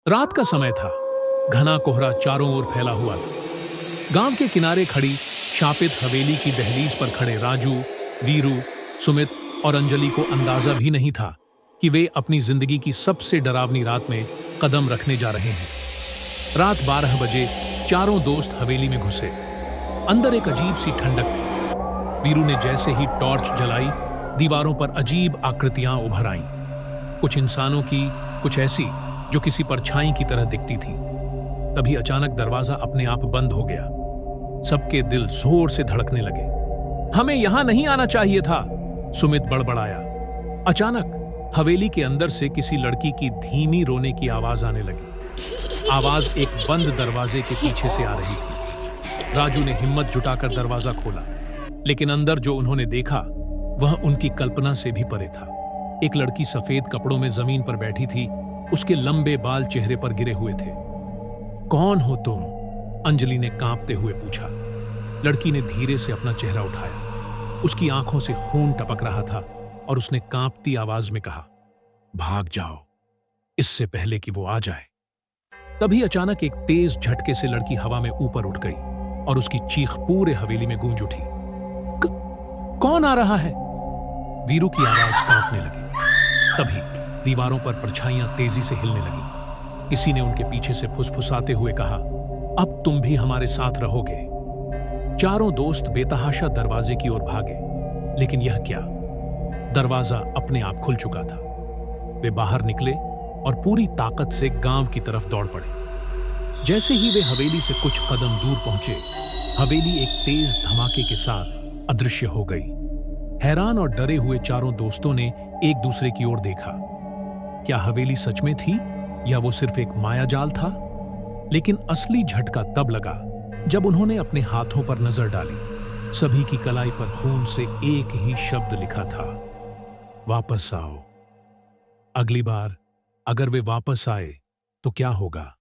रात का समय था। घना कोहरा चारों ओर फैला हुआ था। गांव के किनारे खड़ी शापित हवेली की दहलीज पर खड़े राजू, वीरू, सुमित और अंजलि को अंदाजा भी नहीं था कि वे अपनी जिंदगी की सबसे डरावनी रात में कदम रखने जा रहे हैं। रात 12 बजे चारों दोस्त हवेली में घुसे। अंदर एक अजीब सी ठंडक थी। वीरू ने जैसे ही टॉर्च जलाई, दीवारों पर अजीब आकृतियां उभर आईं। कुछ इंसानों की, कुछ ऐसी जो किसी परछाई की तरह दिखती थी। तभी अचानक दरवाजा अपने आप बंद हो गया। सबके दिल जोर से धड़कने लगे। हमें यहां नहीं आना चाहिए था, सुमित बड़बड़ाया। अचानक हवेली के अंदर से किसी लड़की की धीमी रोने की आवाज आने लगी। आवाज एक बंद दरवाजे के पीछे से आ रही थी। राजू ने हिम्मत जुटाकर दरवाजा खोला, लेकिन अंदर जो उन्होंने देखा वह उनकी कल्पना से भी परे था। एक लड़की सफेद कपड़ों में जमीन पर बैठी थी। उसके लंबे बाल चेहरे पर गिरे हुए थे। कौन हो तुम? अंजलि ने कांपते हुए पूछा। लड़की ने धीरे से अपना चेहरा उठाया। उसकी आंखों से खून टपक रहा था और उसने कांपती आवाज में कहा, भाग जाओ, इससे पहले कि वो आ जाए। तभी अचानक एक तेज झटके से लड़की हवा में ऊपर उठ गई और उसकी चीख पूरे हवेली में गूंज उठी। कौन आ रहा है? वीरू की आवाज कांपने लगी। तभी दीवारों पर परछाइयां तेजी से हिलने लगी। किसी ने उनके पीछे से फुसफुसाते हुए कहा, अब तुम भी हमारे साथ रहोगे। चारों दोस्त बेतहाशा दरवाजे की ओर भागे, लेकिन यह क्या, दरवाजा अपने आप खुल चुका था। वे बाहर निकले और पूरी ताकत से गांव की तरफ दौड़ पड़े। जैसे ही वे हवेली से कुछ कदम दूर पहुंचे, हवेली एक तेज धमाके के साथ अदृश्य हो गई। हैरान और डरे हुए चारों दोस्तों ने एक दूसरे की ओर देखा। क्या हवेली सच में थी या वो सिर्फ एक मायाजाल था? लेकिन असली झटका तब लगा जब उन्होंने अपने हाथों पर नजर डाली। सभी की कलाई पर खून से एक ही शब्द लिखा था, वापस आओ। अगली बार अगर वे वापस आए तो क्या होगा?